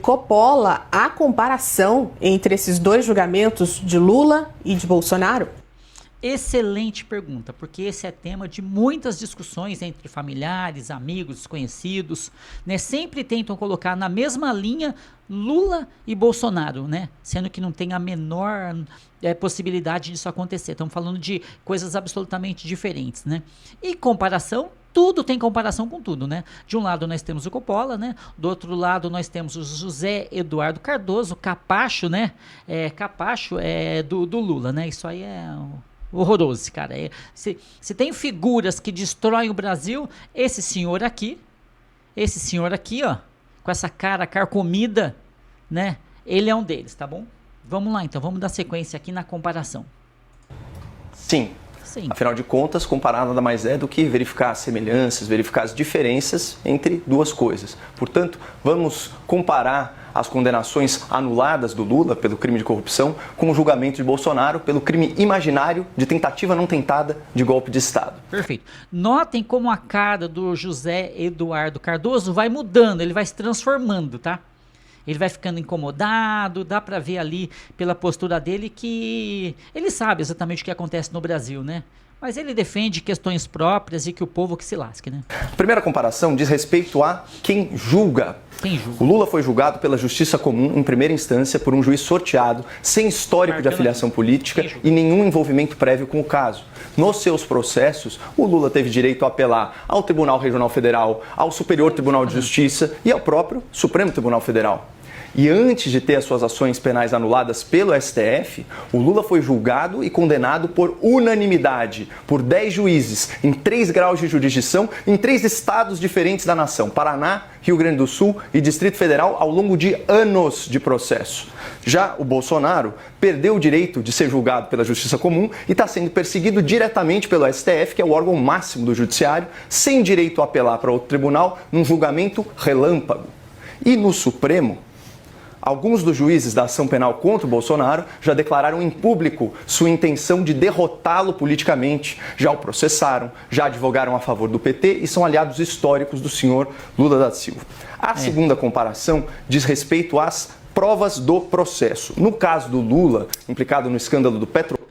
Coppola, a comparação entre esses dois julgamentos de Lula e de Bolsonaro? Excelente pergunta, porque esse é tema de muitas discussões entre familiares, amigos, desconhecidos, né? Sempre tentam colocar na mesma linha Lula e Bolsonaro, né? Sendo que não tem a menor possibilidade disso acontecer. Estamos falando de coisas absolutamente diferentes, né? E comparação, tudo tem comparação com tudo, né? De um lado nós temos o Coppola, né? Do outro lado nós temos o José Eduardo Cardoso, capacho, né? Capacho do Lula, né? Isso aí é horroroso, esse cara. Se tem figuras que destroem o Brasil, esse senhor aqui, ó, com essa cara carcomida, né? Ele é um deles, tá bom? Vamos lá, então, vamos dar sequência aqui na comparação. Sim. Afinal de contas, comparar nada mais é do que verificar as semelhanças, verificar as diferenças entre duas coisas. Portanto, vamos comparar as condenações anuladas do Lula pelo crime de corrupção com o julgamento de Bolsonaro pelo crime imaginário de tentativa não tentada de golpe de Estado. Perfeito. Notem como a cara do José Eduardo Cardoso vai mudando, ele vai se transformando, tá? Ele vai ficando incomodado, dá pra ver ali pela postura dele que ele sabe exatamente o que acontece no Brasil, né? Mas ele defende questões próprias e que o povo que se lasque, né? A primeira comparação diz respeito a quem julga. O Lula foi julgado pela Justiça Comum em primeira instância por um juiz sorteado, sem histórico de afiliação política e nenhum envolvimento prévio com o caso. Nos seus processos, o Lula teve direito a apelar ao Tribunal Regional Federal, ao Superior Tribunal de Justiça e ao próprio Supremo Tribunal Federal. E antes de ter as suas ações penais anuladas pelo STF, o Lula foi julgado e condenado por unanimidade, por 10 juízes, em 3 graus de jurisdição, em 3 estados diferentes da nação, Paraná, Rio Grande do Sul e Distrito Federal, ao longo de anos de processo. Já o Bolsonaro perdeu o direito de ser julgado pela Justiça Comum e está sendo perseguido diretamente pelo STF, que é o órgão máximo do judiciário, sem direito a apelar para outro tribunal num julgamento relâmpago. E no Supremo, alguns dos juízes da ação penal contra o Bolsonaro já declararam em público sua intenção de derrotá-lo politicamente, já o processaram, já advogaram a favor do PT e são aliados históricos do senhor Lula da Silva. A segunda comparação diz respeito às provas do processo. No caso do Lula, implicado no escândalo do petróleo...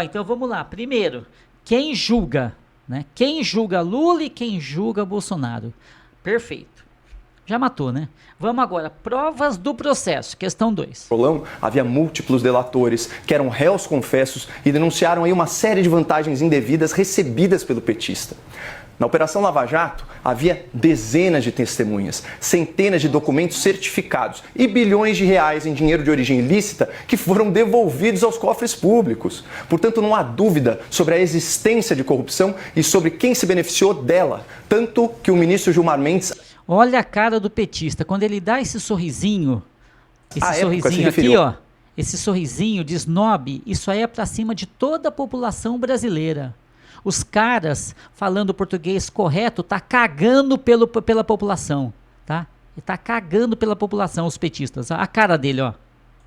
Então vamos lá. Primeiro, quem julga, né? Quem julga Lula e quem julga Bolsonaro? Perfeito. Já matou, né? Vamos agora, provas do processo, questão 2. Havia múltiplos delatores que eram réus confessos e denunciaram aí uma série de vantagens indevidas recebidas pelo petista. Na Operação Lava Jato, havia dezenas de testemunhas, centenas de documentos certificados e bilhões de reais em dinheiro de origem ilícita que foram devolvidos aos cofres públicos. Portanto, não há dúvida sobre a existência de corrupção e sobre quem se beneficiou dela, tanto que o ministro Gilmar Mendes... Olha a cara do petista, quando ele dá esse sorrisinho aqui, ó, esse sorrisinho de snob, isso aí é pra cima de toda a população brasileira. Os caras, falando português correto, tá cagando pela população, tá? Ele tá cagando pela população, os petistas. A cara dele, ó.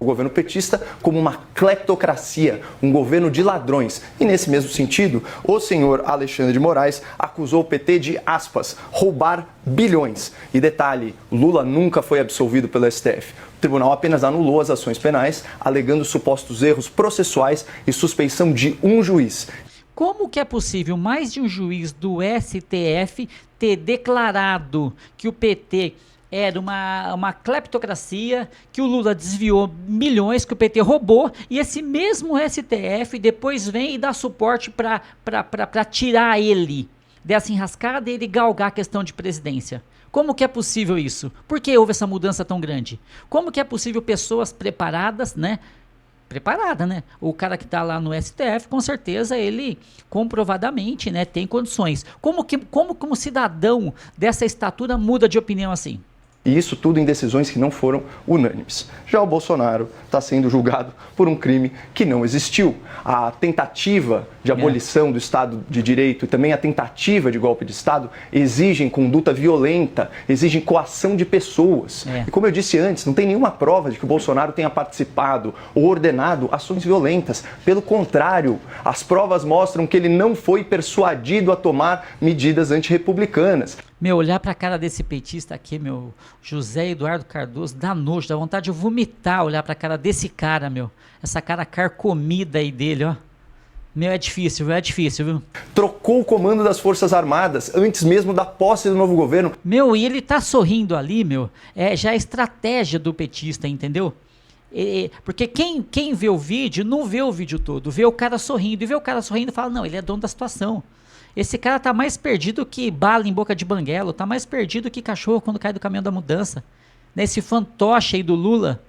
O governo petista como uma cleptocracia, um governo de ladrões. E nesse mesmo sentido, o senhor Alexandre de Moraes acusou o PT de, aspas, roubar bilhões. E detalhe, Lula nunca foi absolvido pelo STF. O tribunal apenas anulou as ações penais, alegando supostos erros processuais e suspeição de um juiz. Como que é possível mais de um juiz do STF ter declarado que o PT era uma cleptocracia, que o Lula desviou milhões, que o PT roubou, e esse mesmo STF depois vem e dá suporte para tirar ele dessa enrascada e ele galgar a questão de presidência? Como que é possível isso? Por que houve essa mudança tão grande? Como que é possível pessoas preparadas, né? O cara que está lá no STF, com certeza ele comprovadamente, né, tem condições. Como um cidadão dessa estatura muda de opinião assim? E isso tudo em decisões que não foram unânimes. Já o Bolsonaro está sendo julgado por um crime que não existiu. A tentativa de abolição do Estado de Direito e também a tentativa de golpe de Estado exigem conduta violenta, exigem coação de pessoas. E como eu disse antes, não tem nenhuma prova de que o Bolsonaro tenha participado ou ordenado ações violentas. Pelo contrário, as provas mostram que ele não foi persuadido a tomar medidas antirrepublicanas. Meu, olhar pra cara desse petista aqui, meu, José Eduardo Cardoso, dá nojo, dá vontade de vomitar olhar pra cara desse cara, meu. Essa cara carcomida aí dele, ó. Meu, é difícil, viu? Trocou o comando das Forças Armadas antes mesmo da posse do novo governo. Meu, e ele tá sorrindo ali, meu, já é estratégia do petista, entendeu? Porque quem vê o vídeo, não vê o vídeo todo, vê o cara sorrindo, e vê o cara sorrindo e fala, não, ele é dono da situação. Esse cara tá mais perdido que bala em boca de banguelo, tá mais perdido que cachorro quando cai do caminhão da mudança. Nesse fantoche aí do Lula.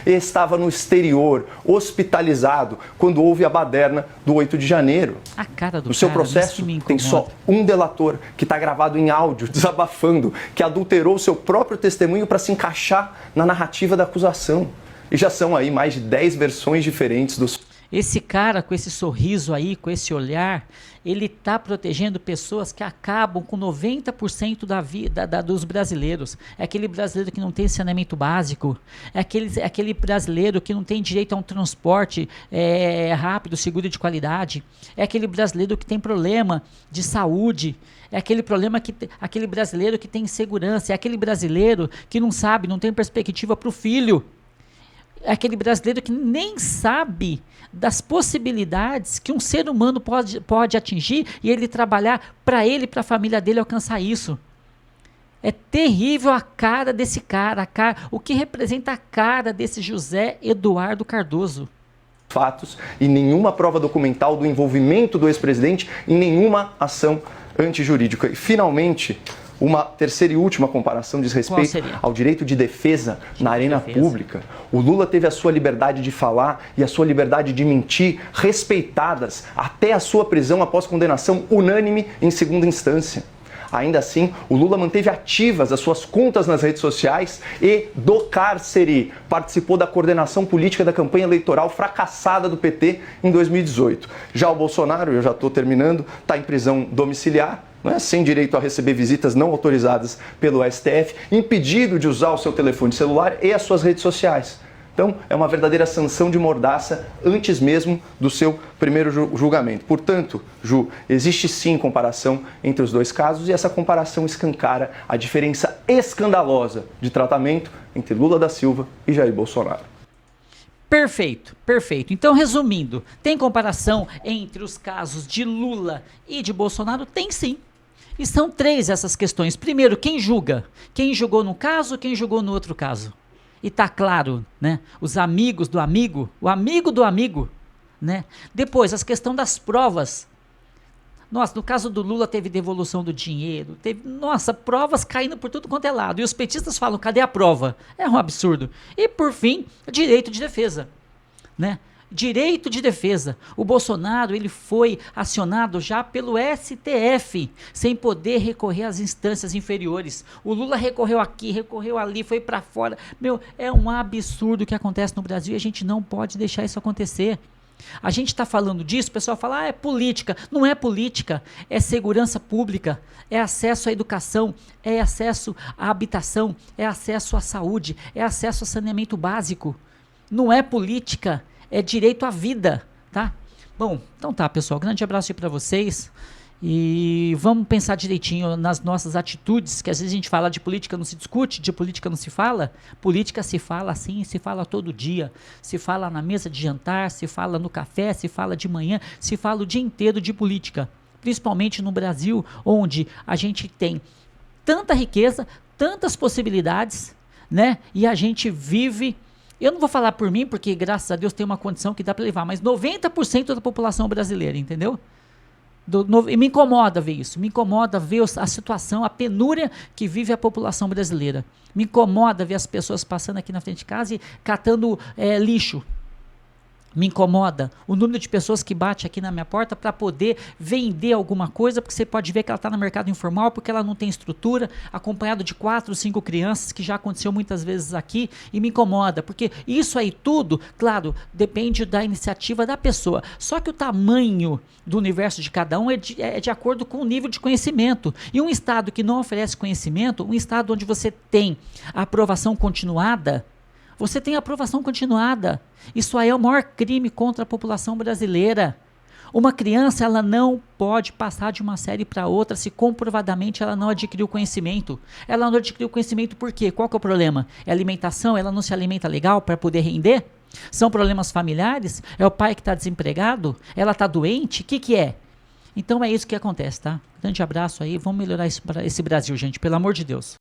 Estava no exterior, hospitalizado, quando houve a baderna do 8 de janeiro. A cara do No seu cara, processo, tem só um delator que está gravado em áudio, desabafando, que adulterou seu próprio testemunho para se encaixar na narrativa da acusação. E já são aí mais de 10 versões diferentes dos... Esse cara com esse sorriso aí, com esse olhar, ele tá protegendo pessoas que acabam com 90% da vida dos brasileiros. É aquele brasileiro que não tem saneamento básico, é aquele brasileiro que não tem direito a um transporte rápido, seguro e de qualidade, é aquele brasileiro que tem problema de saúde, é aquele brasileiro que tem insegurança, é aquele brasileiro que não sabe, não tem perspectiva para o filho. É aquele brasileiro que nem sabe das possibilidades que um ser humano pode atingir e ele trabalhar para ele e para a família dele alcançar isso. É terrível a cara desse cara, o que representa a cara desse José Eduardo Cardoso. Fatos e nenhuma prova documental do envolvimento do ex-presidente em nenhuma ação antijurídica. E, finalmente, uma terceira e última comparação diz respeito ao direito de defesa na arena pública. O Lula teve a sua liberdade de falar e a sua liberdade de mentir respeitadas até a sua prisão após condenação unânime em segunda instância. Ainda assim, o Lula manteve ativas as suas contas nas redes sociais e, do cárcere, participou da coordenação política da campanha eleitoral fracassada do PT em 2018. Já o Bolsonaro, eu já estou terminando, está em prisão domiciliar, sem direito a receber visitas não autorizadas pelo STF, impedido de usar o seu telefone celular e as suas redes sociais. Então, é uma verdadeira sanção de mordaça antes mesmo do seu primeiro julgamento. Portanto, Ju, existe sim comparação entre os dois casos e essa comparação escancara a diferença escandalosa de tratamento entre Lula da Silva e Jair Bolsonaro. Perfeito, perfeito. Então, resumindo, tem comparação entre os casos de Lula e de Bolsonaro? Tem sim. E são três essas questões. Primeiro, quem julga? Quem julgou num caso, quem julgou no outro caso? E tá claro, né? Os amigos do amigo, o amigo do amigo, né? Depois, as questões das provas. Nossa, no caso do Lula teve devolução do dinheiro, provas caindo por tudo quanto é lado. E os petistas falam, cadê a prova? É um absurdo. E por fim, direito de defesa, né? Direito de defesa. O Bolsonaro, ele foi acionado já pelo STF, sem poder recorrer às instâncias inferiores. O Lula recorreu aqui, recorreu ali, foi para fora. Meu, é um absurdo o que acontece no Brasil e a gente não pode deixar isso acontecer. A gente está falando disso, o pessoal fala, é política. Não é política, é segurança pública, é acesso à educação, é acesso à habitação, é acesso à saúde, é acesso a saneamento básico. Não é política, é direito à vida, tá? Bom, então tá, pessoal, grande abraço aí para vocês e vamos pensar direitinho nas nossas atitudes, que às vezes a gente fala de política não se discute, de política não se fala. Política se fala assim, se fala todo dia, se fala na mesa de jantar, se fala no café, se fala de manhã, se fala o dia inteiro de política, principalmente no Brasil, onde a gente tem tanta riqueza, tantas possibilidades, né? E a gente vive... Eu não vou falar por mim, porque graças a Deus tem uma condição que dá para levar, mas 90% da população brasileira, entendeu? E me incomoda ver isso, me incomoda ver a situação, a penúria que vive a população brasileira. Me incomoda ver as pessoas passando aqui na frente de casa e catando lixo. Me incomoda o número de pessoas que bate aqui na minha porta para poder vender alguma coisa, porque você pode ver que ela está no mercado informal, porque ela não tem estrutura, acompanhado de 4, 5 crianças, que já aconteceu muitas vezes aqui, e me incomoda, porque isso aí tudo, claro, depende da iniciativa da pessoa, só que o tamanho do universo de cada um é de acordo com o nível de conhecimento, e um estado que não oferece conhecimento, um estado onde você tem a aprovação continuada, isso aí é o maior crime contra a população brasileira. Uma criança, ela não pode passar de uma série para outra se comprovadamente ela não adquiriu conhecimento. Ela não adquiriu conhecimento por quê? Qual que é o problema? É a alimentação? Ela não se alimenta legal para poder render? São problemas familiares? É o pai que está desempregado? Ela está doente? O que é? Então é isso que acontece, tá? Grande abraço aí. Vamos melhorar esse Brasil, gente. Pelo amor de Deus.